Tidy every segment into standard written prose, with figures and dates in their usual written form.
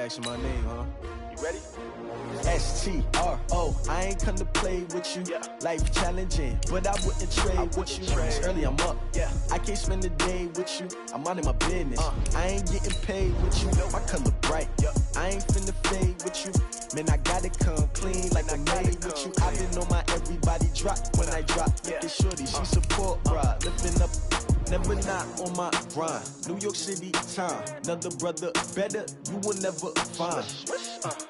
asking my name, huh? You ready? S-T-R-O, I ain't come to play with you. Life challenging, but I wouldn't trade with you. It's early, I'm up. I can't spend a day with you. I'm out in my business. I ain't getting paid with you. My color bright. I ain't finna fade with you. Man, I gotta come clean like I made with you. I've been on my everybody drop when I drop. Look at shorty, she support, bruh. Lifting up, never not on my grind. New York City time, another brother better, you will never find.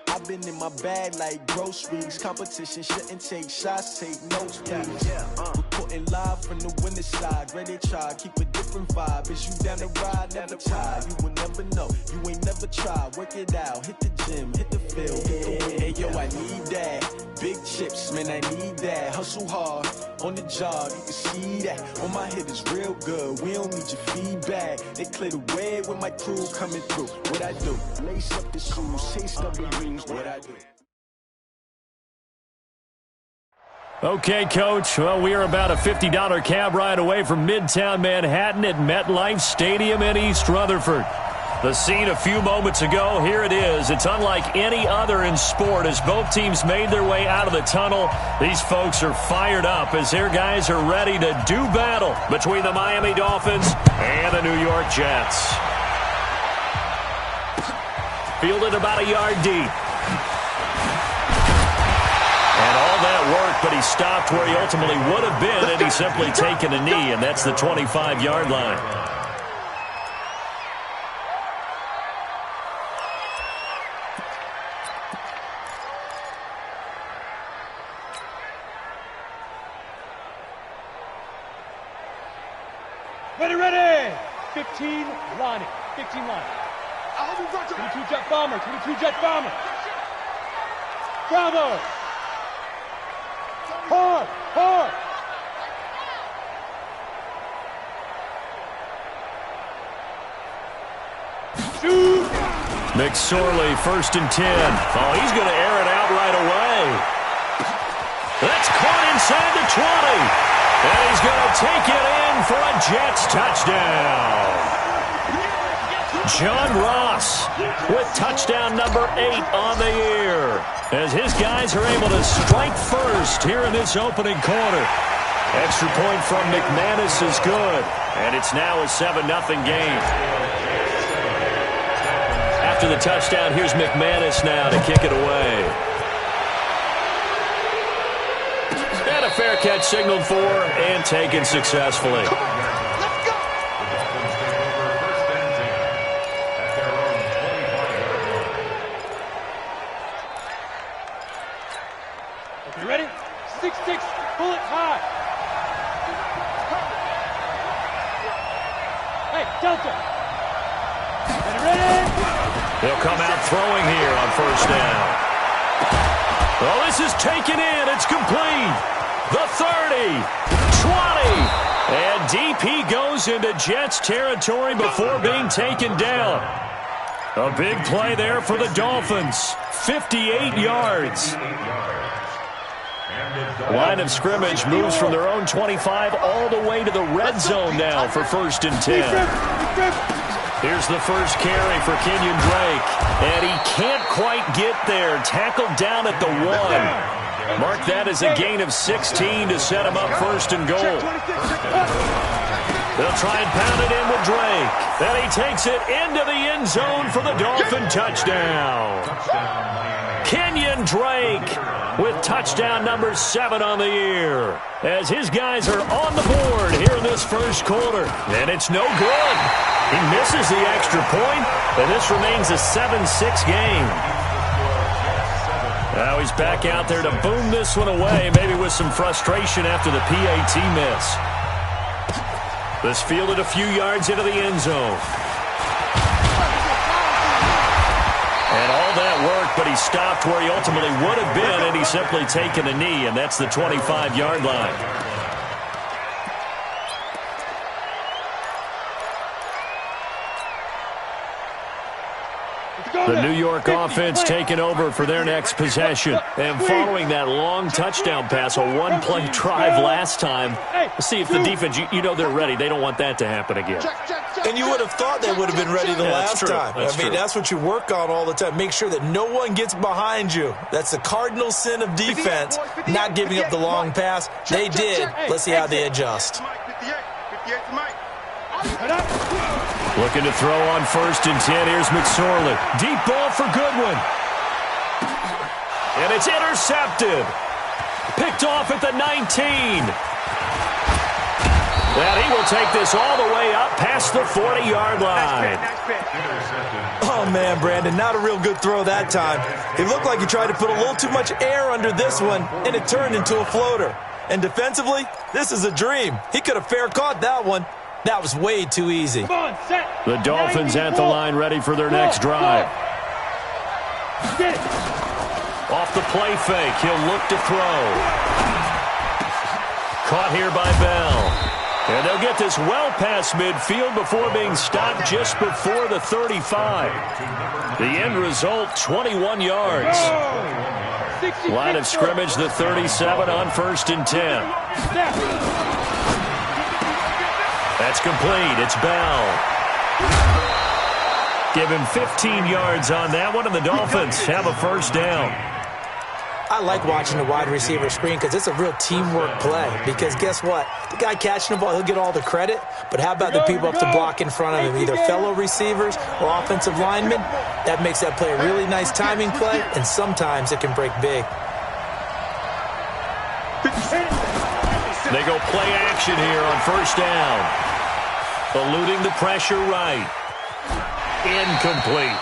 I've been in my bag like groceries. Competition shouldn't take shots, take notes, please. Reporting live from the winning side. Ready to try, keep a different vibe. Is you down the ride, never tired. You will never know, you ain't never tried. Work it out, hit the gym, hit the field, hit the win. Hey yo, I need that. Big chips, man, I need that. Hustle hard, on the job, you can see that. On my hit is real good, we don't need your feedback. They clear the way with my crew coming through. What I do? Lace up the shoes, taste of the rings. What I do? Okay, Coach. Well, we are about a $50 cab ride away from Midtown Manhattan at MetLife Stadium in East Rutherford. The scene a few moments ago, here it is. It's unlike any other in sport as both teams made their way out of the tunnel. These folks are fired up as their guys are ready to do battle between the Miami Dolphins and the New York Jets. Fielded about a yard deep. And all that work, but he stopped where he ultimately would have been had he simply taken a knee, and that's the 25-yard line. Ready! 15 lining. 15 line. 22 jet bomber. 22 jet bomber. Bravo! Hard! Shoot! McSorley, 1st and 10. Oh, he's going to air it out right away. That's caught inside the 20. And he's going to take it in for a Jets touchdown. John Ross with touchdown number 8 on the year as his guys are able to strike first here in this opening quarter. Extra point from McManus is good, and it's now a 7-0 game. After the touchdown, here's McManus now to kick it away. And a fair catch signaled for and taken successfully. You ready? 6-6, pull it high. Hey, Delta. Ready? They'll come out throwing here on 1st down. Well, this is taken in. It's complete. The 30, 20, and DP goes into Jets territory before being taken down. A big play there for the Dolphins. 58 yards. Line of scrimmage moves from their own 25 all the way to the red zone now for 1st and 10. Here's the first carry for Kenyon Drake, and he can't quite get there. Tackled down at the 1. Mark that as a gain of 16 to set him up 1st and goal. They'll try and pound it in with Drake. Then he takes it into the end zone for the Dolphin touchdown. Kenyon Drake with touchdown number 7 on the year as his guys are on the board here in this first quarter. And it's no good. He misses the extra point, and this remains a 7-6 game. Now he's back out there to boom this one away, maybe with some frustration after the PAT miss. This fielded a few yards into the end zone. And all that work, but he stopped where he ultimately would have been, and he's simply taken a knee, and that's the 25-yard line. Let's go! The New York offense taking over for their next possession. And following that long touchdown pass, a one-play drive last time, let's see if the defense, you know they're ready. They don't want that to happen again. And you would have thought they would have been ready the last time. That's what you work on all the time. Make sure that no one gets behind you. That's the cardinal sin of defense, not giving up the long pass. They did. Let's see how they adjust. Looking to throw on 1st and 10. Here's McSorley. Deep ball for Goodwin. And it's intercepted. Picked off at the 19. And he will take this all the way up past the 40-yard line. Oh, man, Brandon, not a real good throw that time. It looked like he tried to put a little too much air under this one, and it turned into a floater. And defensively, this is a dream. He could have fair caught that one. That was way too easy. The Dolphins at the line ready for their next drive. Off the play fake, he'll look to throw. Caught here by Bell. And they'll get this well past midfield before being stopped just before the 35. The end result, 21 yards. Line of scrimmage, the 37 on 1st and 10. That's complete. It's Bell. Give him 15 yards on that one, and the Dolphins have a 1st down. I like watching the wide receiver screen because it's a real teamwork play. Because guess what? The guy catching the ball, he'll get all the credit. But how about the people up to block in front of him, either fellow receivers or offensive linemen? That makes that play a really nice timing play, and sometimes it can break big. They go play action here on 1st down. Eluding the pressure right. Incomplete.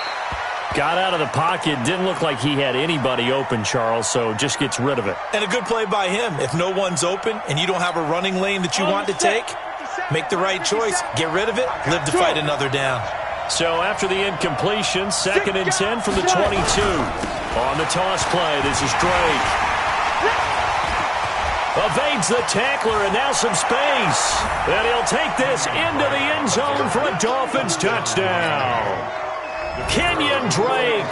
Got out of the pocket. Didn't look like he had anybody open, Charles, so just gets rid of it. And a good play by him. If no one's open and you don't have a running lane that you want to take, make the right choice. Get rid of it. Live to fight another down. So after the incompletion, 2nd and 10 from the 22. On the toss play, this is Drake. Evades the tackler, and now some space. And he'll take this into the end zone for a Dolphins touchdown. Kenyon Drake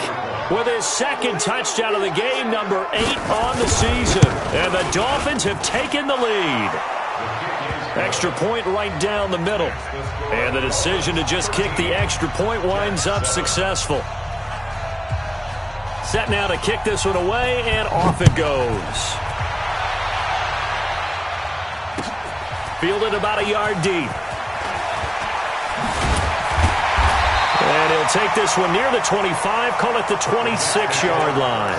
with his 2nd touchdown of the game, number 8 on the season. And the Dolphins have taken the lead. Extra point right down the middle. And the decision to just kick the extra point winds up successful. Set now to kick this one away, and off it goes. Fielded about a yard deep. And he'll take this one near the 25, call it the 26-yard line.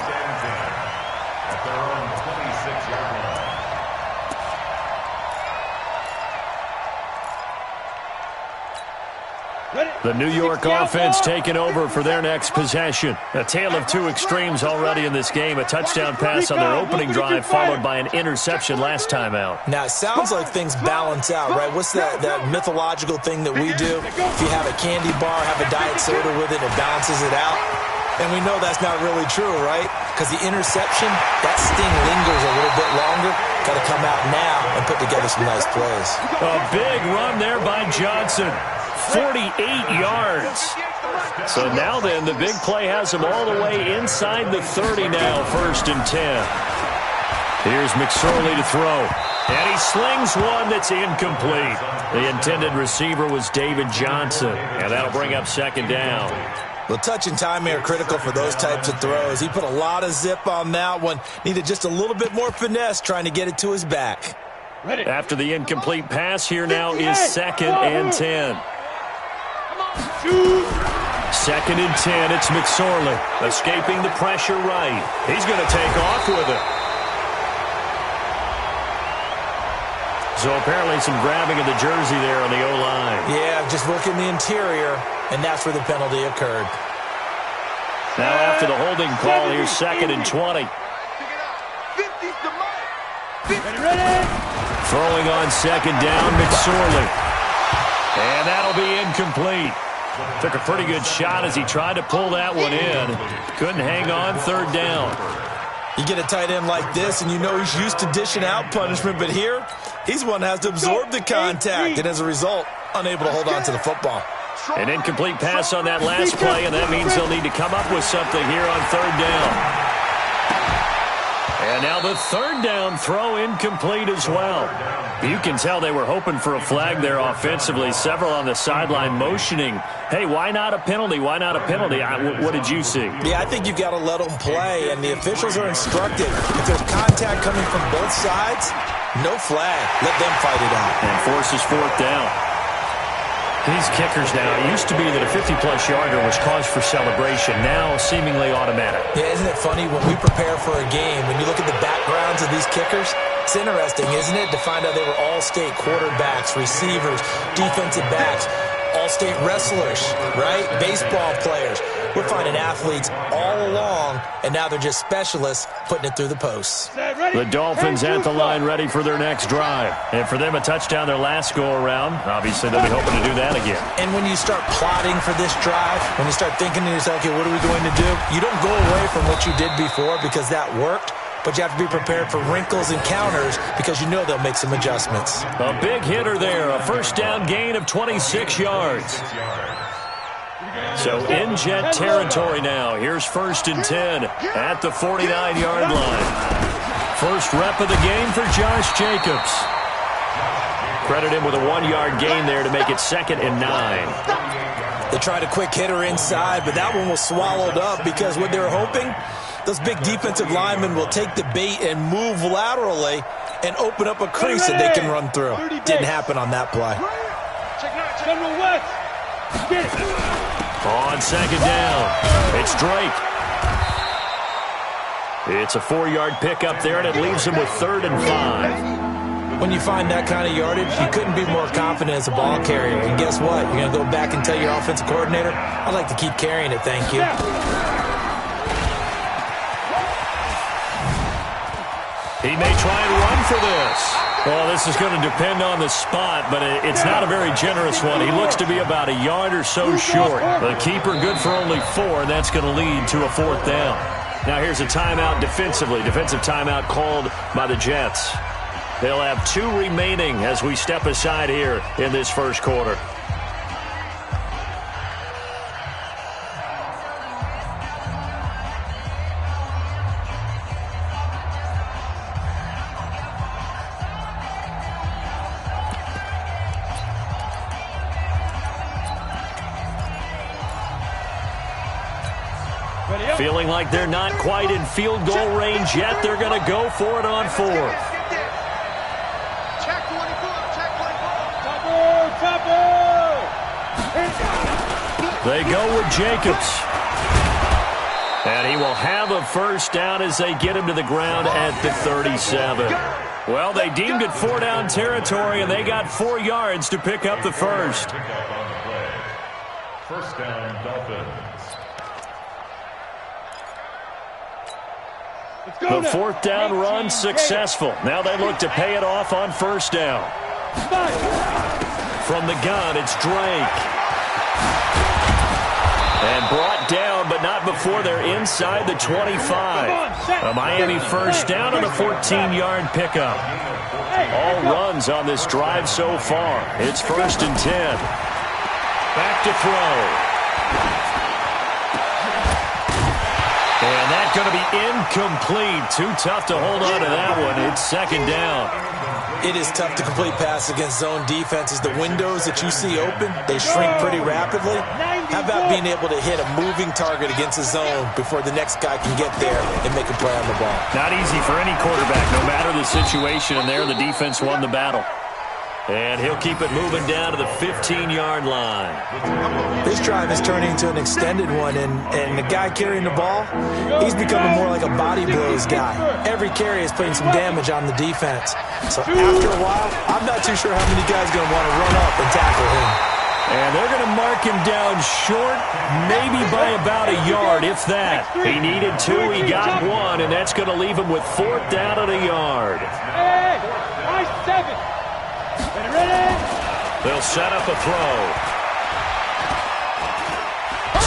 The New York offense taking over for their next possession. A tale of two extremes already in this game. A touchdown pass on their opening drive followed by an interception last time out. Now, it sounds like things balance out, right? What's that mythological thing that we do? If you have a candy bar, have a diet soda with it, it balances it out. And we know that's not really true, right? Because the interception, that sting lingers a little bit longer. Got to come out now and put together some nice plays. A big run there by Johnson. 48 yards. So now then, the big play has him all the way inside the 30 now, 1st and 10. Here's McSorley to throw. And he slings one that's incomplete. The intended receiver was David Johnson. And that'll bring up 2nd down. Well, touch and timing are critical for those types of throws. He put a lot of zip on that one. Needed just a little bit more finesse trying to get it to his back. After the incomplete pass, here now is 2nd and 10. 2nd and 10, it's McSorley. Escaping the pressure right. He's going to take off with it. So apparently some grabbing of the jersey there on the O-line. Yeah, just working the interior, and that's where the penalty occurred. Now after the holding call, here's 2nd and 20. Throwing on 2nd down, McSorley. And that'll be incomplete. Took a pretty good shot as he tried to pull that one in. Couldn't hang on, 3rd down. You get a tight end like this, and you know he's used to dishing out punishment, but here, he's one that has to absorb the contact, and as a result, unable to hold on to the football. An incomplete pass on that last play, and that means they'll need to come up with something here on third down. And now the third down throw incomplete as well. You can tell they were hoping for a flag there offensively. Several on the sideline motioning, hey, why not a penalty? Why not a penalty? What did you see? Yeah, I think you've got to let them play, and the officials are instructed. If there's contact coming from both sides, no flag. Let them fight it out. And forces fourth down. These kickers now, it used to be that a 50-plus yarder was cause for celebration, now seemingly automatic. Yeah, isn't it funny when we prepare for a game, when you look at the backgrounds of these kickers, it's interesting, isn't it, to find out they were all-state quarterbacks, receivers, defensive backs, all-state wrestlers, right? Baseball players. We're finding athletes all along, and now they're just specialists putting it through the posts. The Dolphins at the line ready for their next drive. And for them, a touchdown their last go-around. Obviously, they'll be hoping to do that again. And when you start plotting for this drive, when you start thinking to yourself, okay, what are we going to do? You don't go away from what you did before because that worked. But you have to be prepared for wrinkles and counters because you know they'll make some adjustments. A big hitter there, a first down gain of 26 yards. So in Jet territory now. Here's 1st and 10 at the 49-yard line. First rep of the game for Josh Jacobs. Credit him with a 1-yard gain there to make it 2nd and 9. They tried a quick hitter inside, but that one was swallowed up because what they were hoping, those big defensive linemen will take the bait and move laterally and open up a crease that they can run through. Didn't happen on that play. On 2nd down, it's Drake. It's a 4-yard pickup there, and it leaves him with 3rd and 5. When you find that kind of yardage, you couldn't be more confident as a ball carrier. And guess what? You're going to go back and tell your offensive coordinator, I'd like to keep carrying it, thank you. He may try and run for this. Well, this is going to depend on the spot, but it's not a very generous one. He looks to be about a yard or so short. The keeper good for only 4, and that's going to lead to a 4th down. Now here's a timeout defensively. Defensive timeout called by the Jets. They'll have 2 remaining as we step aside here in this first quarter. Feeling like they're not quite in field goal range yet. They're going to go for it on 4th. They go with Jacobs. And he will have a first down as they get him to the ground at the 37. Well, they deemed it 4 down territory, and they got 4 yards to pick up the first. First down, Dolphins. The 4th down run successful. Now they look to pay it off on 1st down. From the gun, it's Drake. And brought down, but not before they're inside the 25. A Miami first down on a 14-yard pickup. All runs on this drive so far. It's 1st and 10. Back to throw. And that's going to be incomplete. Too tough to hold on to that one. It's 2nd down. It is tough to complete pass against zone defenses. The windows that you see open, they shrink pretty rapidly. How about being able to hit a moving target against a zone before the next guy can get there and make a play on the ball? Not easy for any quarterback, no matter the situation. And there, the defense won the battle. And he'll keep it moving down to the 15-yard line. This drive is turning into an extended one, and the guy carrying the ball, he's becoming more like a body blows guy. Every carry is putting some damage on the defense. So after a while, I'm not too sure how many guys are going to want to run up and tackle him. And they're going to mark him down short, maybe by about a yard, if that. He needed 2, he got 1, and that's going to leave him with 4th down at a yard. Hey, nice 7. Ready? They'll set up a throw.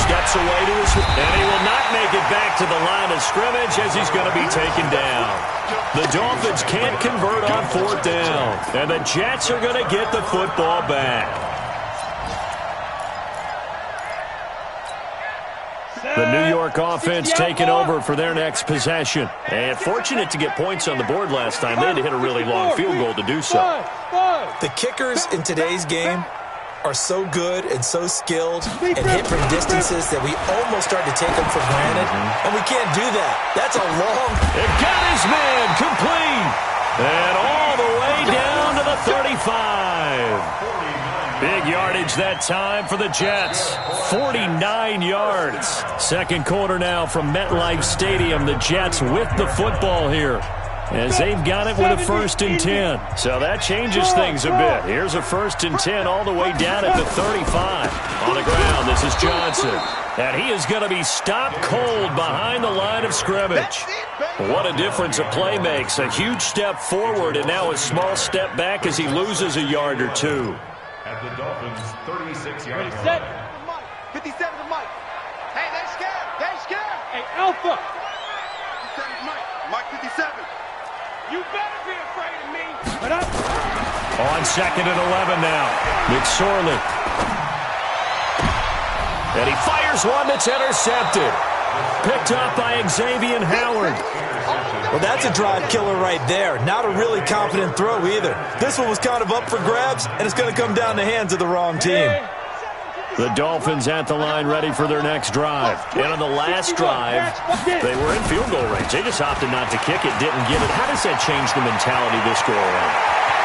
Steps away to his, and he will not make it back to the line of scrimmage as he's going to be taken down. The Dolphins can't convert on 4th down, and the Jets are going to get the football back. The New York offense taking over for their next possession. And fortunate to get points on the board last time. They had to hit a really long field goal to do so. The kickers in today's game are so good and so skilled and hit from distances that we almost start to take them for granted, and we can't do that. That's a long... It got his man complete, and all the way down to the 35. Big yardage that time for the Jets. 49 yards. Second quarter now from MetLife Stadium. The Jets with the football here, as they've got it with a 1st and 10. So that changes things a bit. Here's a 1st and 10 all the way down at the 35. On the ground, this is Johnson. And he is going to be stopped cold behind the line of scrimmage. What a difference a play makes. A huge step forward and now a small step back as he loses a yard or two. At the Dolphins' 36-yard line. Set. 57 to Mike. Hey, they scared. They scared. Hey, Alpha. 57 to Mike. Mike 57. You better be afraid of me. On 2nd and 11 now. McSorley. And he fires one that's intercepted. Picked up by Xavier Howard. Well, that's a drive killer right there. Not a really confident throw either. This one was kind of up for grabs, and it's going to come down the hands of the wrong team. The Dolphins at the line ready for their next drive. And on the last drive, they were in field goal range. They just opted not to kick it, didn't get it. How does that change the mentality this go around?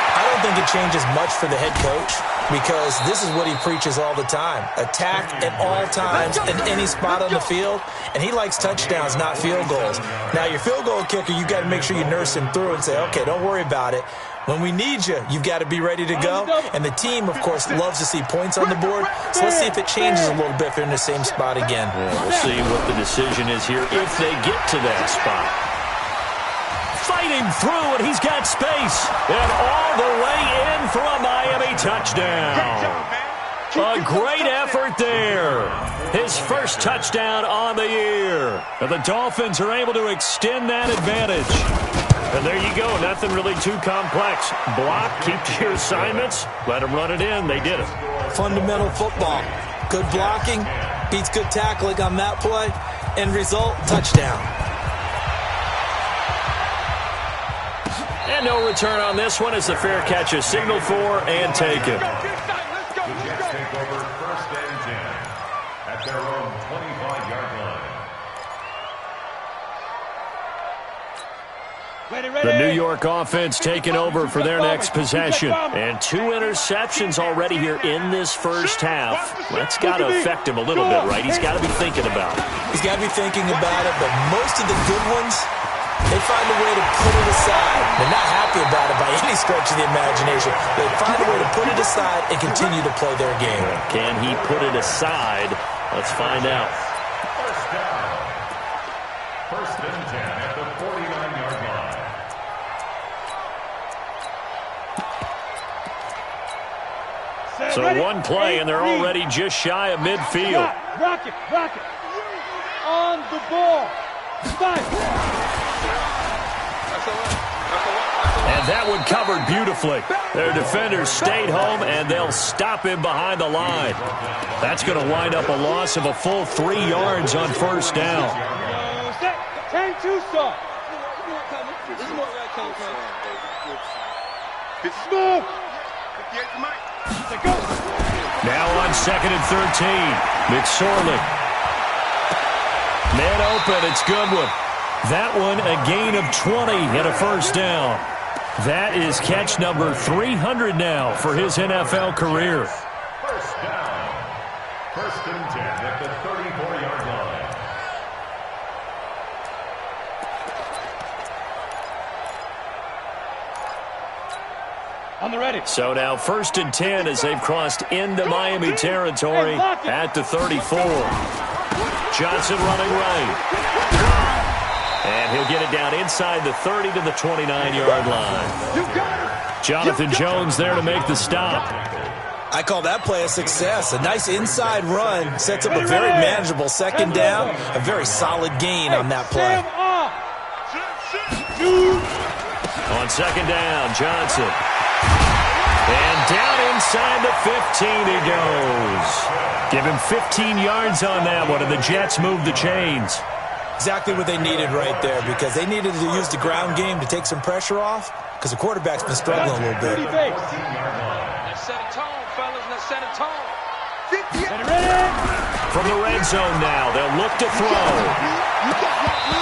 I don't think it changes much for the head coach, because this is what he preaches all the time. Attack at all times in any spot on the field, and he likes touchdowns, not field goals. Now, your field goal kicker, you got to make sure you nurse him through and say, okay, don't worry about it. When we need you, you've got to be ready to go. And the team, of course, loves to see points on the board. So let's see if it changes a little bit if they're in the same spot again. Yeah, we'll see what the decision is here if they get to that spot. Fighting through, and he's got space. And all the way in for a Miami touchdown. A great effort there. His first touchdown on the year. And the Dolphins are able to extend that advantage. And there you go. Nothing really too complex. Block, keep to your assignments, let them run it in. They did it. Fundamental football. Good blocking beats good tackling on that play. End result, touchdown. And no return on this one as the fair catch is signaled for and taken. The Jets take over 1st and 10 at their own 25-yard line. The New York offense taking over for their next possession. And 2 interceptions already here in this first half. That's got to affect him a little bit, right? He's got to be thinking about it. He's got to be thinking about it, but most of the good ones, they find a way to put it aside. They're not happy about it by any stretch of the imagination. They find a way to put it aside and continue to play their game. Can he put it aside? Let's find out. First down. 1st and 10 at the 49-yard line. So one play, and they're already just shy of midfield. Rocket. On the ball. And that one covered beautifully. Their defenders stayed home, and they'll stop him behind the line. That's going to wind up a loss of a full 3 yards on 1st down. 10-2 start. Smooth. Now on 2nd and 13. McSorley. Man open, it's Goodwin. That one a gain of 20 and a 1st down. That is catch number 300 now for his NFL career. 1st down. 1st and 10 at the 34-yard line. On the ready. So now 1st and 10 as they've crossed into Miami territory at the 34. Johnson running right. And he'll get it down inside the 30 to the 29-yard line. Jonathan Jones there to make the stop. I call that play a success. A nice inside run sets up a very manageable 2nd down. A very solid gain on that play. On 2nd down, Johnson. And down inside the 15 he goes. Give him 15 yards on that one, and the Jets move the chains. Exactly what they needed right there, because they needed to use the ground game to take some pressure off, because the quarterback's been struggling a little bit. Let's set a tone, fellas. Let's set a tone. From the red zone now, they'll look to throw.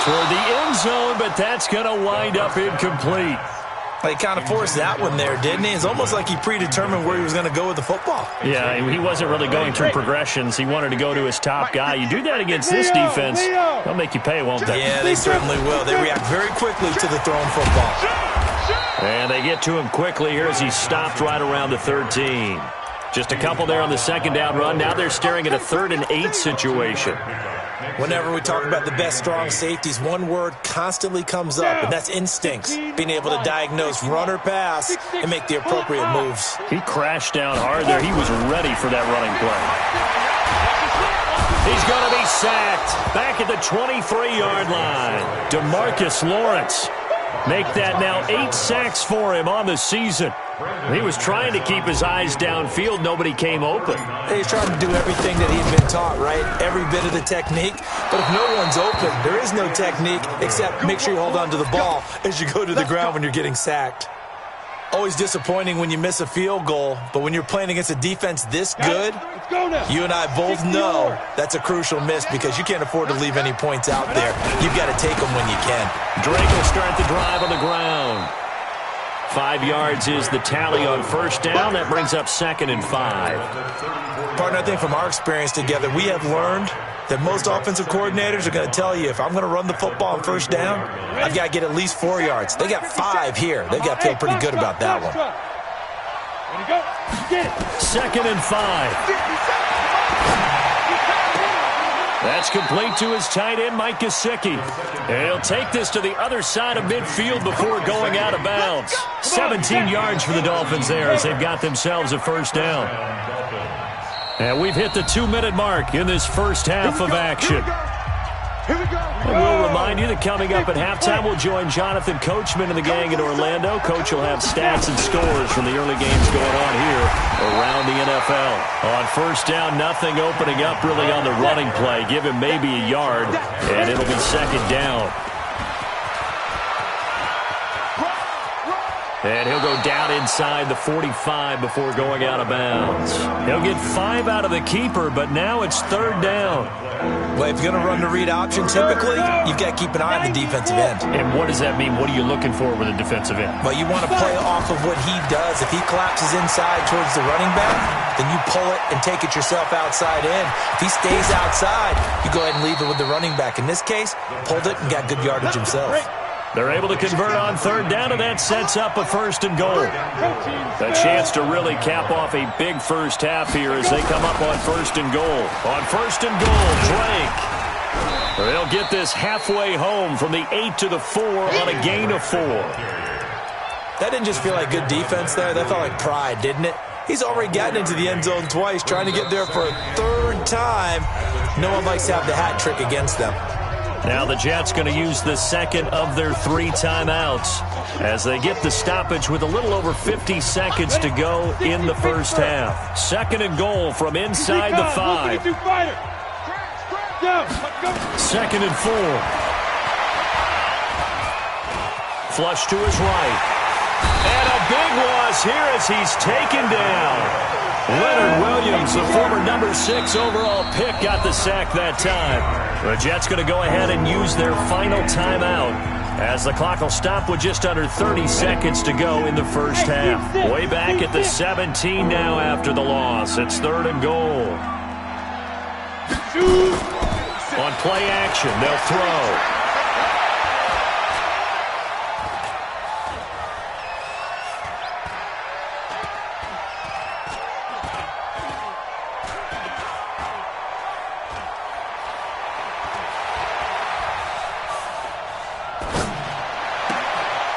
Toward the end zone, but that's going to wind up incomplete. He kind of forced that one there, didn't he? It's almost like he predetermined where he was going to go with the football. Yeah, he wasn't really going through progressions. He wanted to go to his top guy. You do that against this defense, they'll make you pay, won't they? Yeah, they certainly will. They react very quickly to the thrown football. And they get to him quickly here as he stopped right around the 13. Just a couple there on the second down run. Now they're staring at a 3rd and 8 situation. Whenever we talk about the best strong safeties, one word constantly comes up, and that's instincts. Being able to diagnose run or pass and make the appropriate moves. He crashed down hard there. He was ready for that running play. He's going to be sacked back at the 23-yard line. DeMarcus Lawrence. Make that now 8 sacks for him on the season. He was trying to keep his eyes downfield. Nobody came open. He's trying to do everything that he'd been taught, right? Every bit of the technique. But if no one's open, there is no technique except make sure you hold on to the ball as you go to the ground when you're getting sacked. Always disappointing when you miss a field goal, but when you're playing against a defense this good, you and I both know that's a crucial miss because you can't afford to leave any points out there. You've got to take them when you can. Drake will start the drive on the ground. 5 yards is the tally on first down. That brings up 2nd and 5. Partner, I think from our experience together, we have learned that most offensive coordinators are going to tell you, if I'm going to run the football on first down, I've got to get at least 4 yards. They got 5 here. They've got to feel pretty good about that one. 2nd and 5. That's complete to his tight end, Mike Gesicki. He'll take this to the other side of midfield before going out of bounds. 17 yards for the Dolphins there as they've got themselves a first down. And we've hit the 2-minute mark in this first half of action. And we'll remind you that coming up at halftime, we'll join Jonathan Coachman and the gang in Orlando. Coach will have stats and scores from the early games going on here around the NFL. On first down, nothing opening up really on the running play. Give him maybe a yard, and it'll be 2nd down. And he'll go down inside the 45 before going out of bounds. He'll get 5 out of the keeper, but now it's 3rd down. Well, if you're going to run the read option, typically, you've got to keep an eye on the defensive end. And what does that mean? What are you looking for with a defensive end? Well, you want to play off of what he does. If he collapses inside towards the running back, then you pull it and take it yourself outside in. If he stays outside, you go ahead and leave it with the running back. In this case, pulled it and got good yardage himself. They're able to convert on 3rd down, and that sets up a 1st and goal. A chance to really cap off a big first half here as they come up on 1st and goal. On 1st and goal, Drake. They'll get this halfway home from the 8 to the 4 on a gain of 4. That didn't just feel like good defense there. That felt like pride, didn't it? He's already gotten into the end zone twice, trying to get there for a 3rd time. No one likes to have the hat trick against them. Now the Jets going to use the 2nd of their 3 timeouts as they get the stoppage with a little over 50 seconds to go in the first half. 2nd and goal from inside the 5. 2nd and 4. Flush to his right. And a big loss here as he's taken down. Leonard Williams, the former number 6 overall pick, got the sack that time. The Jets going to go ahead and use their final timeout as the clock will stop with just under 30 seconds to go in the first half. Way back at the 17 now after the loss. It's 3rd and goal. On play action, they'll throw.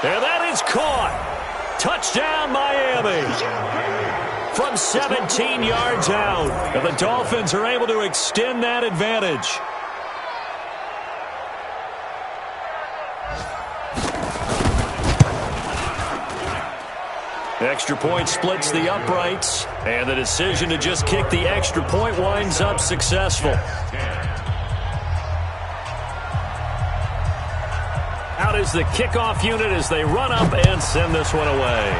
And that is caught. Touchdown, Miami. From 17 yards out. And the Dolphins are able to extend that advantage. Extra point splits the uprights, and the decision to just kick the extra point winds up successful. Out is the kickoff unit as they run up and send this one away.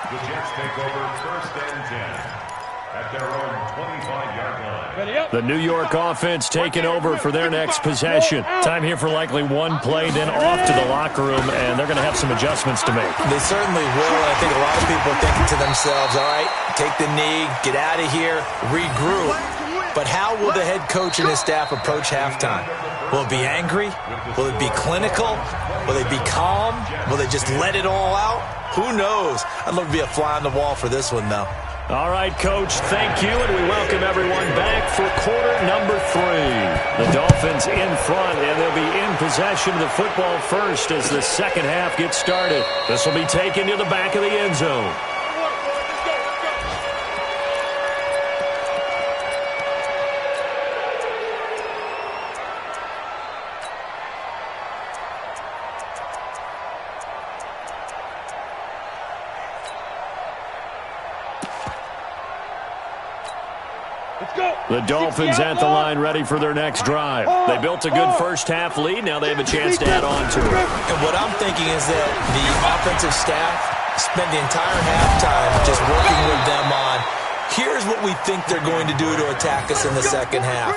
The Jets take over 1st and 10 at their own 25-yard line. The New York offense taking over for their next possession. Time here for likely one play, then off to the locker room, and they're going to have some adjustments to make. They certainly will. I think a lot of people are thinking to themselves, all right, take the knee, get out of here, regroup. But how will the head coach and his staff approach halftime? Will it be angry? Will it be clinical? Will they be calm? Will they just let it all out? Who knows? I'd love to be a fly on the wall for this one, though. All right, Coach, thank you, and we welcome everyone back for quarter number 3. The Dolphins in front, and they'll be in possession of the football first as the second half gets started. This will be taken to the back of the end zone. The Dolphins at the line ready for their next drive. They built a good first half lead. Now they have a chance to add on to it. And what I'm thinking is that the offensive staff spent the entire halftime just working with them on, here's what we think they're going to do to attack us in the second half.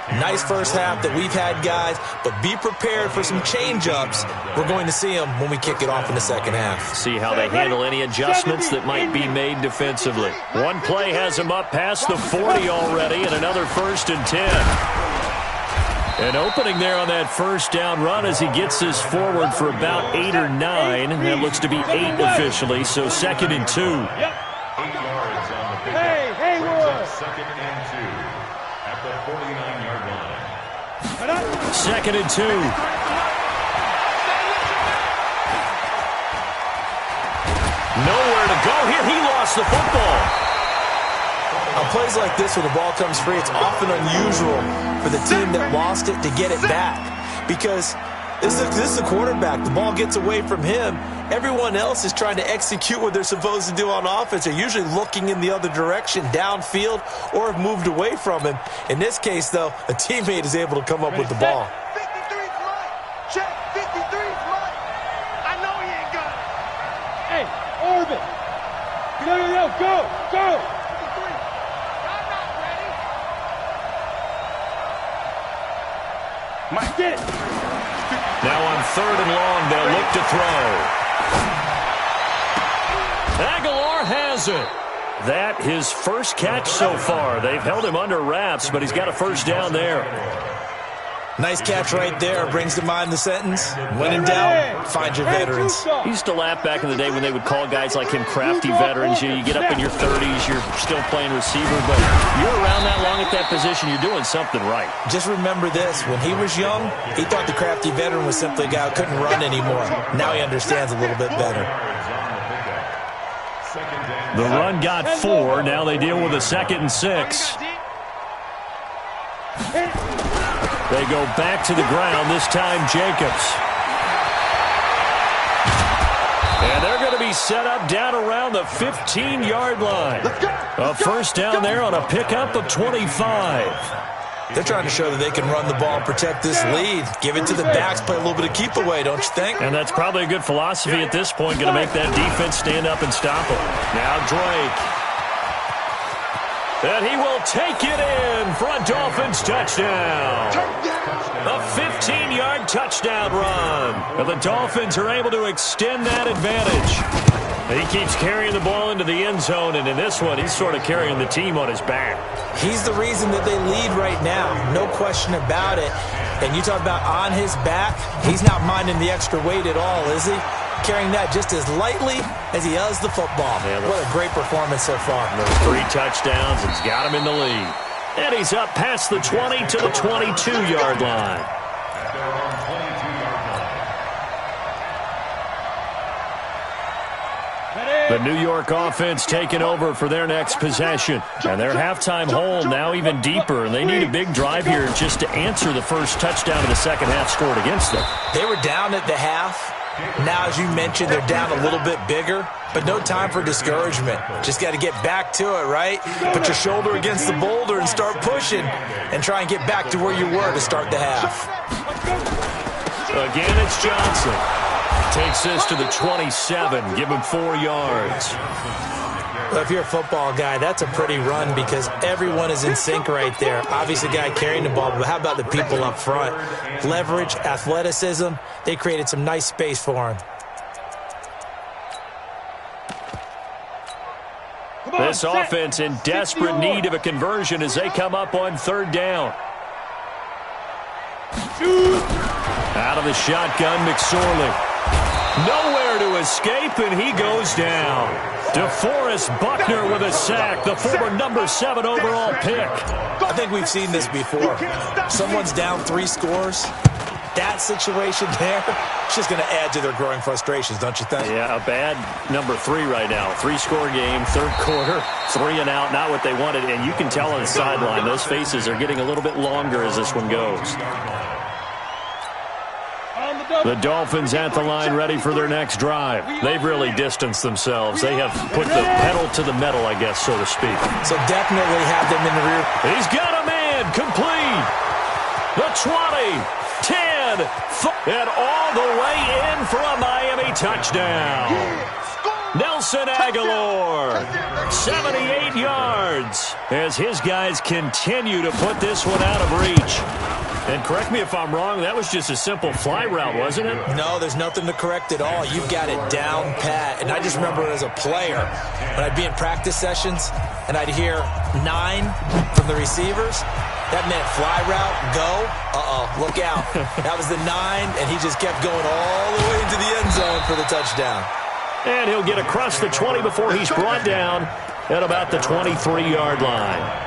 Nice first half that we've had, guys, but be prepared for some change-ups. We're going to see them when we kick it off in the second half. See how they handle any adjustments that might be made defensively. One play has them up past the 40 already, and another 1st and 10. An opening there on that first down run as he gets this forward for about 8 or 9. That looks to be 8 officially, so 2nd and 2. 8 yards on the pickup. Brings up 2nd and 2 at the 49-yard line. 2nd and 2. Nowhere to go here. He lost the football. On plays like this when the ball comes free, it's often unusual for the team that lost it to get it back. Because this is the quarterback. The ball gets away from him. Everyone else is trying to execute what they're supposed to do on offense. They're usually looking in the other direction, downfield, or have moved away from him. In this case, though, a teammate is able to come up with the ball. 53's mine. Check. 53's mine. I know he ain't got it. Hey, Orbit. Yo, go. 53. I'm not ready. Mike, get it. Now on 3rd and long, they'll look to throw. Aguilar has it. That his first catch so far. They've held him under wraps, but he's got a first down there. Nice catch right there. Brings to mind the sentence, when in doubt, find your veterans. He used to laugh back in the day when they would call guys like him crafty veterans. You get up in your 30s, you're still playing receiver, but you're around that long at that position, you're doing something right. Just remember this. When he was young, he thought the crafty veteran was simply a guy who couldn't run anymore. Now he understands a little bit better. The run got 4. Now they deal with a 2nd and 6. They go back to the ground, this time Jacobs. And they're going to be set up down around the 15-yard line. A first down there on a pickup of 25. They're trying to show that they can run the ball and protect this lead. Give it to the backs, play a little bit of keep away, don't you think? And that's probably a good philosophy at this point, going to make that defense stand up and stop it. Now Drake. And he will take it in for a Dolphins touchdown. A 15-yard touchdown run. And the Dolphins are able to extend that advantage. He keeps carrying the ball into the end zone, and in this one, he's sort of carrying the team on his back. He's the reason that they lead right now. No question about it. And you talk about on his back, he's not minding the extra weight at all, is he? Carrying that just as lightly as he does the football. Yeah, what a great performance so far. Those 3 touchdowns, it's got him in the lead. And he's up past the 20 to the 22-yard line. At their own 22-yard line. Ready. The New York offense taking over for their next possession. And their halftime hole now even deeper, and they need a big drive here just to answer the first touchdown of the second half scored against them. They were down at the half. Now, as you mentioned, they're down a little bit bigger, but no time for discouragement. Just got to get back to it, right? Put your shoulder against the boulder and start pushing and try and get back to where you were to start the half. Again, it's Johnson. Takes this to the 27, give him 4 yards. Well, if you're a football guy, that's a pretty run because everyone is in sync right there. Obviously, the guy carrying the ball, but how about the people up front? Leverage, athleticism, they created some nice space for him. This offense in desperate need of a conversion as they come up on 3rd down. Out of the shotgun, McSorley. Nowhere to escape, and he goes down. DeForest Buckner with a sack, the former number 7 overall pick. I think we've seen this before. Someone's down 3 scores. That situation there, it's just going to add to their growing frustrations, don't you think? Yeah, a bad number 3 right now. 3-score game, 3rd quarter, 3 and out, not what they wanted. And you can tell on the sideline, those faces are getting a little bit longer as this one goes. The Dolphins at the line ready for their next drive. They've really distanced themselves. They have put the pedal to the metal, I guess, so to speak. So definitely have them in the rear. He's got a man complete. The 20, 10, and all the way in for a Miami touchdown. Nelson Aguilar, 78 yards, as his guys continue to put this one out of reach. And correct me if I'm wrong, that was just a simple fly route, wasn't it? No, there's nothing to correct at all. You've got it down pat. And I just remember as a player, when I'd be in practice sessions and I'd hear 9 from the receivers, that meant fly route, go, look out. That was the 9, and he just kept going all the way into the end zone for the touchdown. And he'll get across the 20 before he's brought down at about the 23-yard line.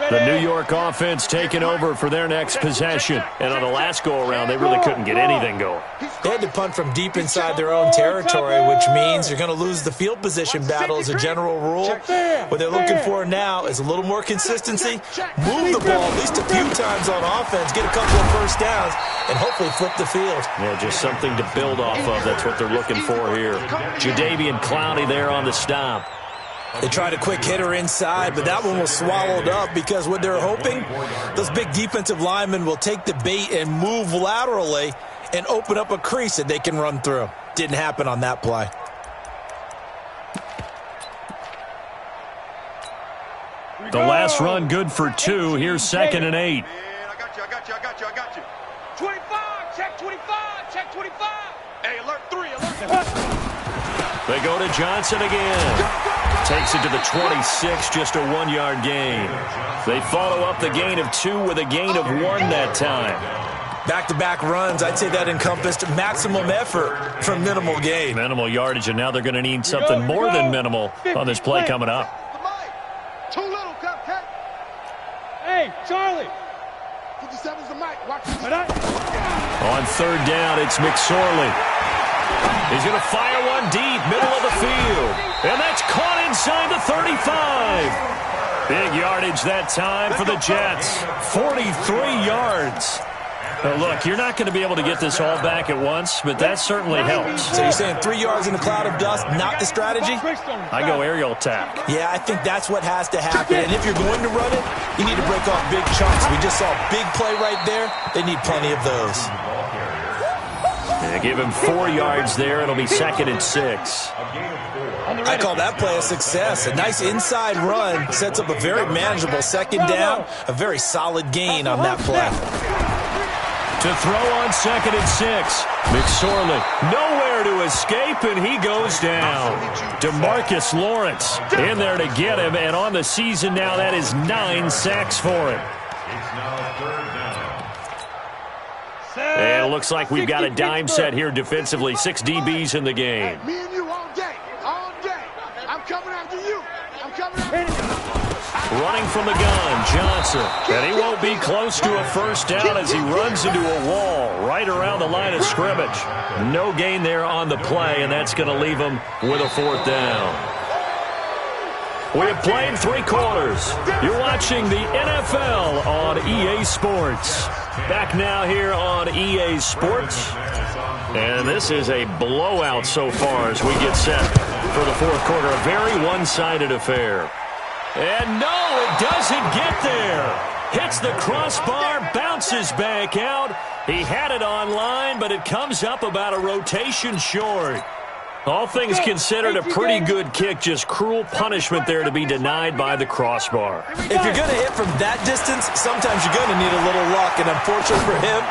The New York offense taking over for their next possession. And on the last go-around, they really couldn't get anything going. They had to punt from deep inside their own territory, which means you're going to lose the field position battle as a general rule. What they're looking for now is a little more consistency, move the ball at least a few times on offense, get a couple of first downs, and hopefully flip the field. Yeah, just something to build off of. That's what they're looking for here. Jadeveon Clowney there on the stop. They tried a quick hitter inside, but that one was swallowed up because what they're hoping, those big defensive linemen will take the bait and move laterally and open up a crease that they can run through. Didn't happen on that play. The last run good for 2. Here's 2nd and 8. Man, I got you. 25, check 25, check 25. Hey, alert 3, alert. They go to Johnson again. Takes it to the 26, just a 1-yard gain. They follow up the gain of 2 with a gain of 1 that time. Back-to-back runs, I'd say that encompassed maximum effort for minimal gain. Minimal yardage, and now they're going to need something more than minimal on this play coming up. Too little, cupcake. Hey, Charlie. 57's the mic. Watch this. On 3rd down, it's McSorley. He's going to fire one deep, middle of the field. And that's caught inside the 35. Big yardage that time for the Jets. 43 yards. Now look, you're not going to be able to get this all back at once, but that certainly helps. So you're saying 3 yards in a cloud of dust, not the strategy? I go aerial attack. Yeah, I think that's what has to happen. And if you're going to run it, you need to break off big chunks. We just saw a big play right there. They need plenty of those. Yeah, give him 4 yards there. It'll be 2nd and 6. I call that play a success. A nice inside run sets up a very manageable 2nd down. A very solid gain on that play. To throw on 2nd and 6. McSorley nowhere to escape, and he goes down. DeMarcus Lawrence in there to get him, and on the season now, that is 9 sacks for him. And it looks like we've got a dime set here defensively. 6 DBs in the game. Me and you all day. I'm coming after you. I'm coming after you. Running from the gun, Johnson. And he won't be close to a first down as he runs into a wall right around the line of scrimmage. No gain there on the play, and that's going to leave them with a 4th down. We have played 3 quarters. You're watching the NFL on EA Sports. Back now here on EA Sports. And this is a blowout so far as we get set for the 4th quarter. A very one-sided affair. And no, it doesn't get there. Hits the crossbar, bounces back out. He had it online, but it comes up about a rotation short. All things considered, a pretty good kick. Just cruel punishment there to be denied by the crossbar. If you're going to hit from that distance, sometimes you're going to need a little luck. And unfortunately for him,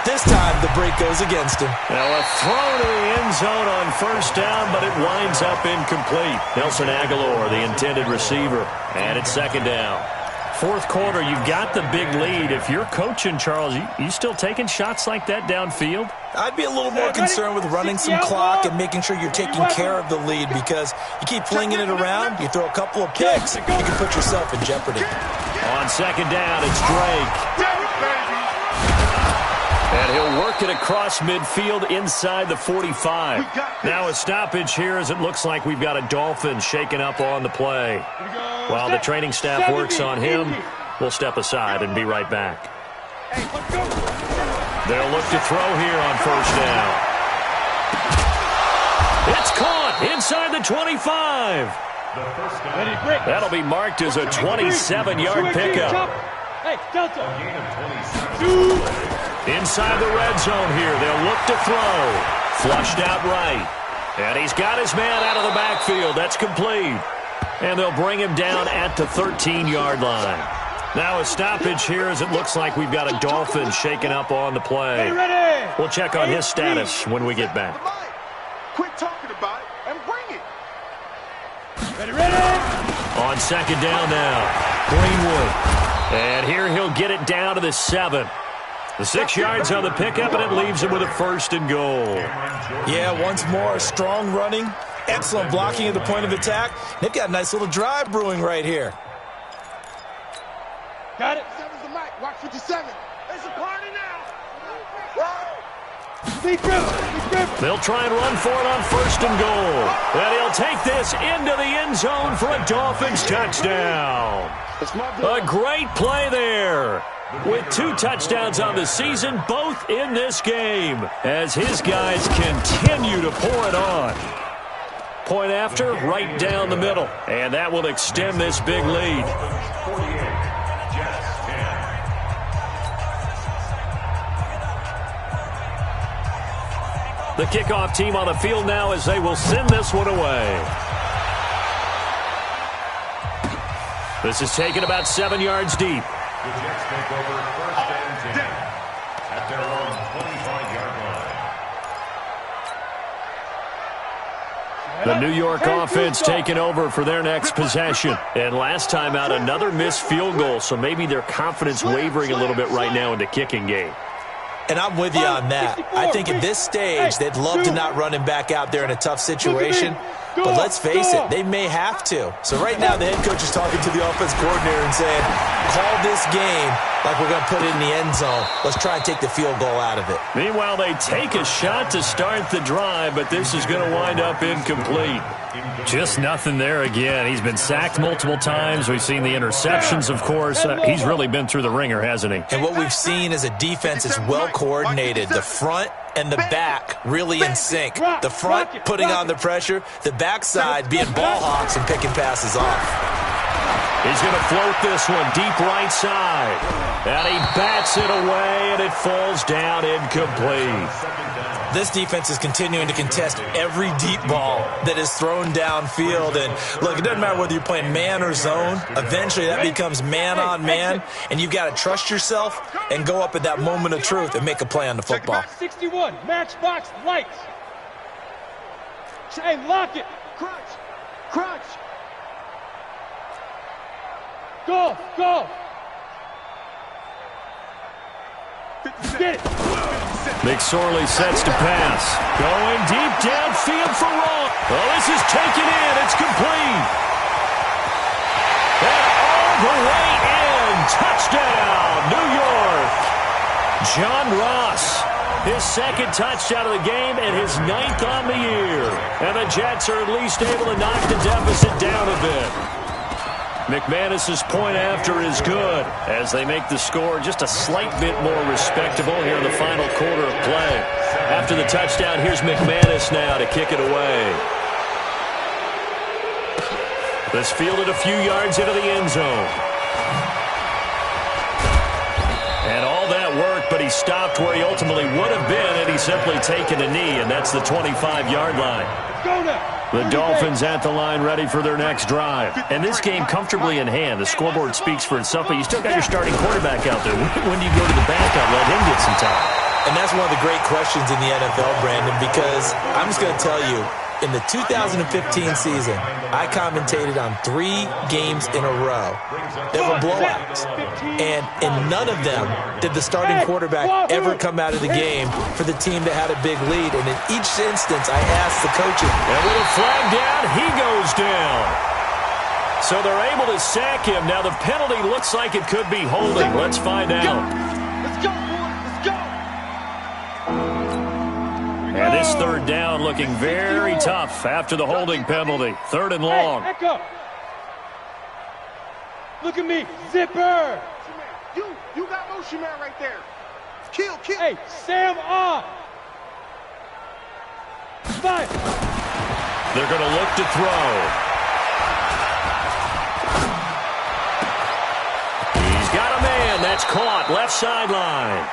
this time the break goes against him. Now a throw to the end zone on 1st down, but it winds up incomplete. Nelson Aguilar, the intended receiver. And it's 2nd down. 4th quarter, you've got the big lead. If you're coaching, Charles, you still taking shots like that downfield? I'd be a little more concerned with running some clock and making sure you're taking care of the lead, because you keep flinging it around, you throw a couple of picks, you can put yourself in jeopardy. On 2nd down, it's Drake. And he'll work it across midfield inside the 45. Now a stoppage here as it looks like we've got a Dolphin shaken up on the play. While the training staff works on him, we'll step aside and be right back. They'll look to throw here on 1st down. It's caught inside the 25. That'll be marked as a 27-yard pickup. Hey, Delta. Inside the red zone here, they'll look to throw. Flushed out right. And he's got his man out of the backfield. That's complete. And they'll bring him down at the 13-yard line. Now a stoppage here as it looks like we've got a Dolphin shaken up on the play. We'll check on his status when we get back. Quit talking about it and bring it. On 2nd down now, Greenwood. And here he'll get it down to the 7. The 6 yards on the pickup, and it leaves him with a 1st and goal. Yeah, once more, strong running, excellent blocking at the point of attack. They've got a nice little drive brewing right here. Got it. 7's the mic. Watch 57. It's a party now. They'll try and run for it on 1st and goal. And he'll take this into the end zone for a Dolphins touchdown. A great play there. With 2 touchdowns on the season, both in this game, as his guys continue to pour it on. Point after, right down the middle. And that will extend this big lead. The kickoff team on the field now as they will send this one away. This is taken about 7 yards deep. The Jets take over 1st and 10 at their own 25-yard line. The New York offense taking over for their next possession. And last time out, another missed field goal, so maybe their confidence wavering a little bit right now in the kicking game. And I'm with you on that. I think at this stage, they'd love to not run him back out there in a tough situation. But let's face it, they may have to. So right now, the head coach is talking to the offense coordinator and saying, call this game like we're going to put it in the end zone. Let's try and take the field goal out of it. Meanwhile, they take a shot to start the drive, but this is going to wind up incomplete. Just nothing there again. He's been sacked multiple times. We've seen the interceptions, of course. He's really been through the ringer, hasn't he? And what we've seen is a defense that's well coordinated. The front and the back really in sync. The front putting on the pressure, the backside being ball hawks and picking passes off. He's going to float this one deep right side. And he bats it away, and it falls down incomplete. This defense is continuing to contest every deep ball that is thrown downfield. And look, it doesn't matter whether you're playing man or zone. Eventually, that becomes man on man. And you've got to trust yourself and go up at that moment of truth and make a play on the football. 61, matchbox lights. Hey, lock it. Crunch. Crunch. Go. Go. Get it. McSorley sets to pass. Going deep downfield for Ross. Oh, this is taken in. It's complete. And all the way in. Touchdown, New York. John Ross His second touchdown of the game and his 9th on the year. And the Jets are at least able to knock the deficit down a bit. McManus's point after is good as they make the score just a slight bit more respectable here in the final quarter of play. After the touchdown, here's McManus now to kick it away. This fielded a few yards into the end zone. And all that worked, but he stopped where he ultimately would have been had he simply taken a knee, and that's the 25-yard line. The Dolphins at the line ready for their next drive. And this game comfortably in hand. The scoreboard speaks for itself, but you still got your starting quarterback out there. When do you go to the backup, let him get some time? And that's one of the great questions in the NFL, Brandon, because I'm just going to tell you, in the 2015 season, I commentated on 3 games in a row that were blowouts. And in none of them did the starting quarterback ever come out of the game for the team that had a big lead. And in each instance, I asked the coaches. And with a flag down, he goes down. So they're able to sack him. Now the penalty looks like it could be holding. Let's find out. Let's go, boys. Let's go. And this third down looking very tough after the holding penalty. 3rd and long. Hey, echo. Look at me, zipper. You got motion man right there. Kill. Hey, Sam on. 5. They're going to look to throw. He's got a man. That's caught. Left sideline.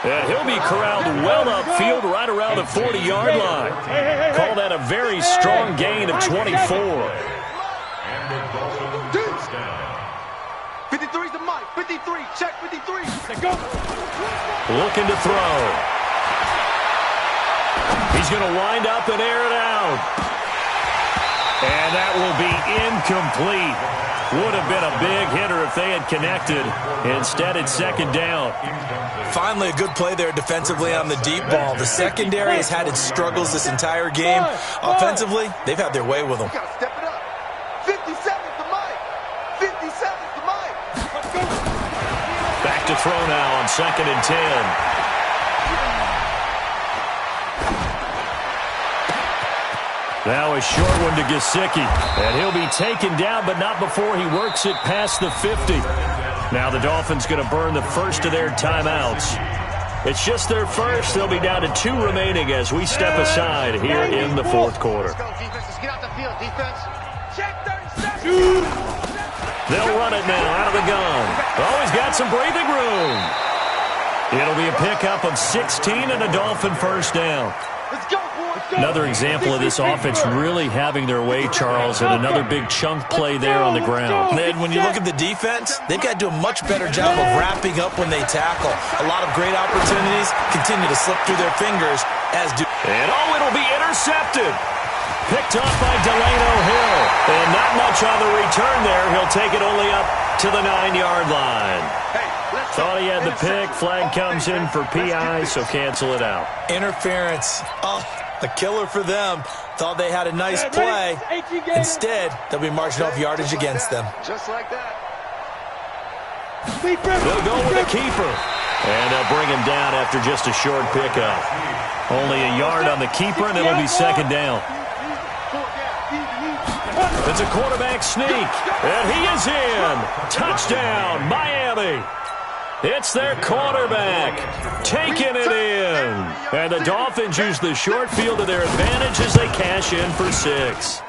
And he'll be corralled well upfield right around the 40-yard line. Call that a very strong gain of 24. And the Dolphins down. 53's the mic. 53. Check 53. Let's go. Looking to throw. He's going to wind up and air it out. And that will be incomplete. Would have been a big hitter if they had connected. Instead, it's 2nd down. Finally, a good play there defensively on the deep ball. The secondary has had its struggles this entire game. Offensively, they've had their way with them. You gotta step it up. 57's the mic. 57's the mic. Back to throw now on 2nd and 10. Now a short one to Gesicki. And he'll be taken down, but not before he works it past the 50. Now the Dolphins going to burn the first of their timeouts. It's just their first. They'll be down to 2 remaining as we step aside here in the 4th quarter. Let's go, defense. Let's get out the field, defense. Check 30 seconds. They'll run it now out of the gun. Oh, he's got some breathing room. It'll be a pickup of 16 and a Dolphin first down. Let's go, boys. Another example of this offense really having their way, Charles, and another big chunk play there on the ground. And when you look at the defense, they've got to do a much better job of wrapping up when they tackle. A lot of great opportunities continue to slip through their fingers as do. And oh, it'll be intercepted. Picked off by Delano Hill. And not much on the return there. He'll take it only up to the 9-yard line. Thought he had the pick. Flag comes in for PI, so cancel it out. Interference. Oh, a killer for them. Thought they had a nice play. Instead, they'll be marching off yardage against them. Just like that. They'll go with a keeper. And they'll bring him down after just a short pickup. Only a yard on the keeper, and it'll be 2nd down. It's a quarterback sneak. And he is in. Touchdown, Miami. It's their quarterback taking it in. And the Dolphins use the short field to their advantage as they cash in for 6.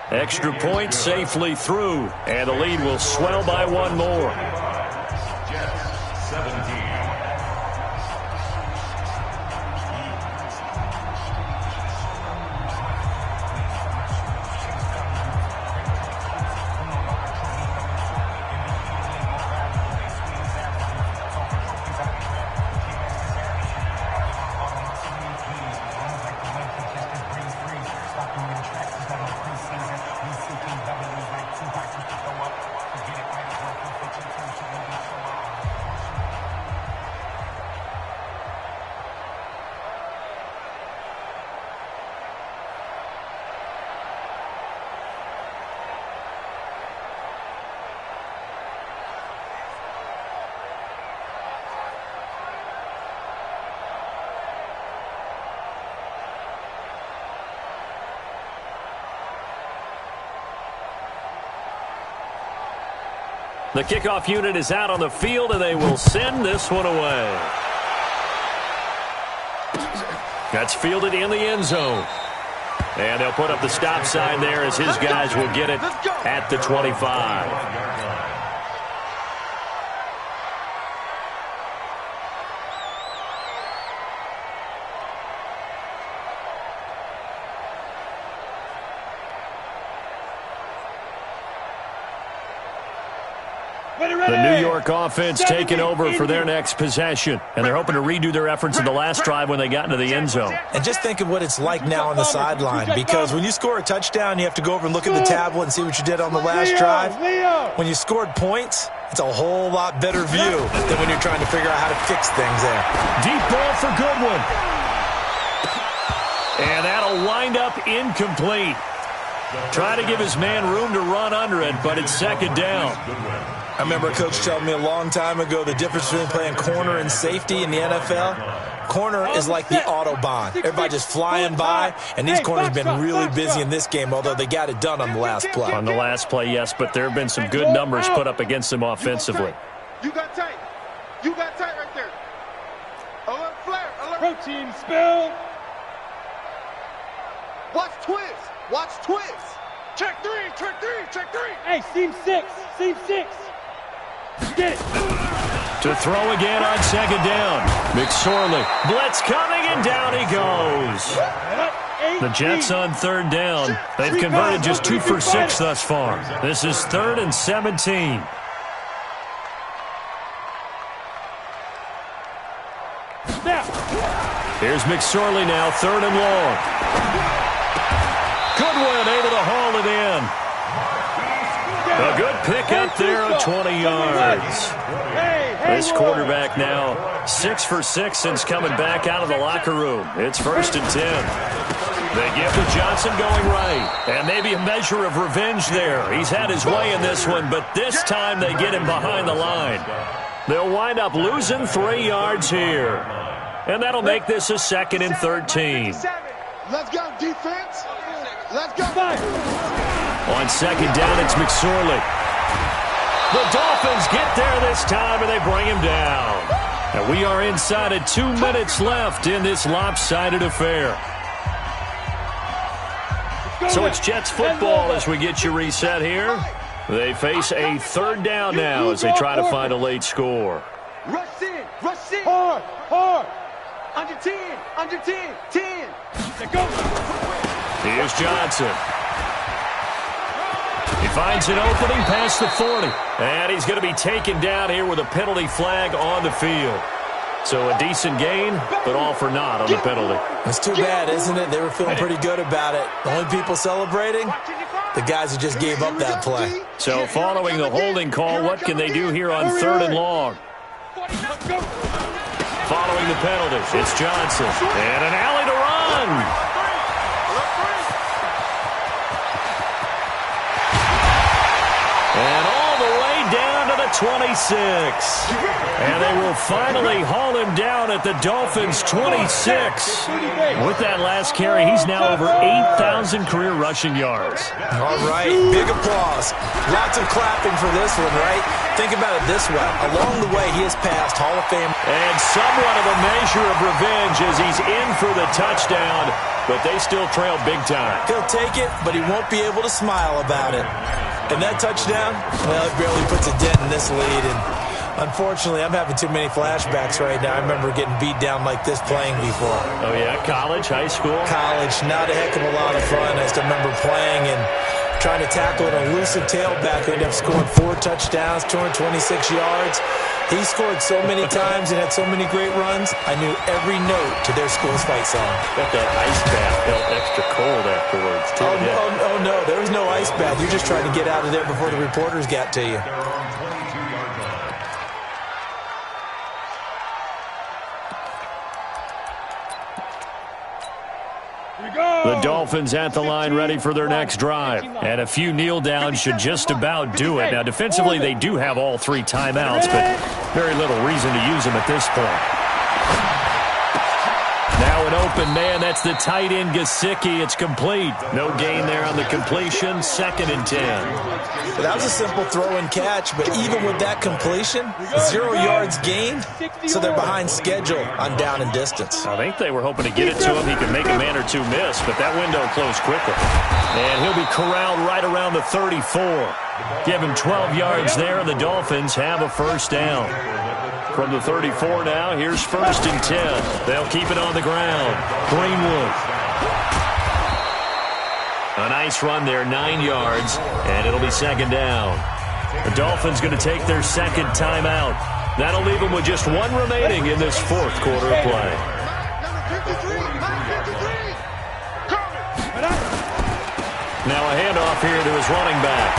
Extra point safely through. And the lead will swell by 1 more. Jets 17. The kickoff unit is out on the field, and they will send this one away. That's fielded in the end zone. And they'll put up the stop sign there as his guys will get it at the 25. The New York offense taking over for their next possession. And they're hoping to redo their efforts in the last drive when they got into the end zone. And just think of what it's like now on the sideline. Because when you score a touchdown, you have to go over and look at the tablet and see what you did on the last drive. When you scored points, it's a whole lot better view than when you're trying to figure out how to fix things there. Deep ball for Goodwin. And that'll wind up incomplete. Trying to give his man room to run under it, but it's second down. I remember a coach telling me a long time ago the difference between playing corner and safety in the NFL. Corner is like the Autobahn. Everybody just flying by, and these corners have been really busy in this game, although they got it done on the last play. On the last play, yes, but there have been some good numbers put up against them offensively. You got tight. You got tight right there. Alert, flare, alert. Protein spill. Watch twist. Watch twist. Check three, check three, check three. Hey, seam six. Seam six. Get it. To throw again on second down. McSorley. Blitz coming, and down he goes. The Jets on third down. They've converted just 2 for 6 thus far. This is 3rd and 17. Here's McSorley now, 3rd and long. Goodwin able to haul it in. A good pick up there of 20 yards. This quarterback now 6 for 6 since coming back out of the locker room. It's 1st and 10. They give to Johnson going right. And maybe a measure of revenge there. He's had his way in this one, but this time they get him behind the line. They'll wind up losing 3 yards here. And that'll make this a 2nd and 13. Let's go, defense. Let's go. On second down, it's McSorley. The Dolphins get there this time, and they bring him down. And we are inside of 2 minutes left in this lopsided affair. So it's Jets football as we get you reset here. They face a 3rd down now as they try to find a late score. Rush in, rush in. Hard, hard. Under 10, under 10, 10. Let's go. Here's Johnson. He finds an opening past the 40. And he's going to be taken down here with a penalty flag on the field. So a decent gain, but all for naught on the penalty. It's too bad, isn't it? They were feeling pretty good about it. The only people celebrating, the guys who just gave up that play. So following the holding call, what can they do here on 3rd and long? Following the penalty, it's Johnson. And an alley to run. And all the way down to the 26. And they will finally haul him down at the Dolphins' 26. With that last carry, he's now over 8,000 career rushing yards. All right, big applause. Lots of clapping for this one, right? Think about it this way. Along the way, he has passed Hall of Fame. And somewhat of a measure of revenge as he's in for the touchdown, but they still trail big time. He'll take it, but he won't be able to smile about it. And that touchdown, well, it barely puts a dent in this lead. And unfortunately, I'm having too many flashbacks right now. I remember getting beat down like this playing before. Oh, yeah? College, high school? College, not a heck of a lot of fun. I just remember playing and trying to tackle an elusive tailback who ended up scoring 4 touchdowns, 226 yards. He scored so many times and had so many great runs, I knew every note to their school's fight song. Got that ice bath, felt extra cold afterwards, too. Oh, no, there was no ice bath. You're just trying to get out of there before the reporters got to you. The Dolphins at the line ready for their next drive. And a few kneel downs should just about do it. Now, defensively, they do have all 3 timeouts, but very little reason to use them at this point. Now an open man. That's the tight end, Gesicki. It's complete. No gain there on the completion. 2nd and 10. That was a simple throw and catch, but even with that completion, 0 yards gained, so they're behind schedule on down and distance. I think they were hoping to get it to him. He could make a man or two miss, but that window closed quickly. And he'll be corralled right around the 34. Give him 12 yards there, and the Dolphins have a first down. From the 34 now, here's 1st and 10. They'll keep it on the ground. Greenwood. A nice run there, 9 yards, and it'll be 2nd down. The Dolphins going to take their 2nd timeout. That'll leave them with just 1 remaining in this 4th quarter of play. Now a handoff here to his running back.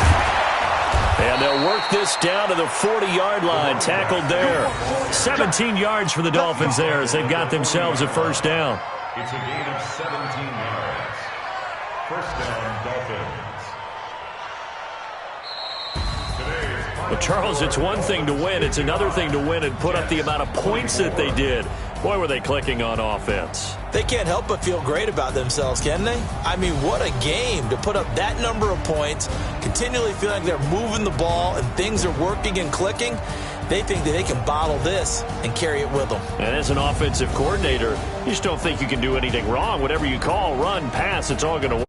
And they'll work this down to the 40-yard line. Tackled there. 17 yards for the Dolphins there as they've got themselves a first down. It's a gain of 17 yards. First down, Dolphins. Well, Charles, it's one thing to win. It's another thing to win and put up the amount of points that they did. Boy, were they clicking on offense. They can't help but feel great about themselves, can they? I mean, what a game to put up that number of points, continually feeling like they're moving the ball and things are working and clicking. They think that they can bottle this and carry it with them. And as an offensive coordinator, you just don't think you can do anything wrong. Whatever you call, run, pass, it's all going to work.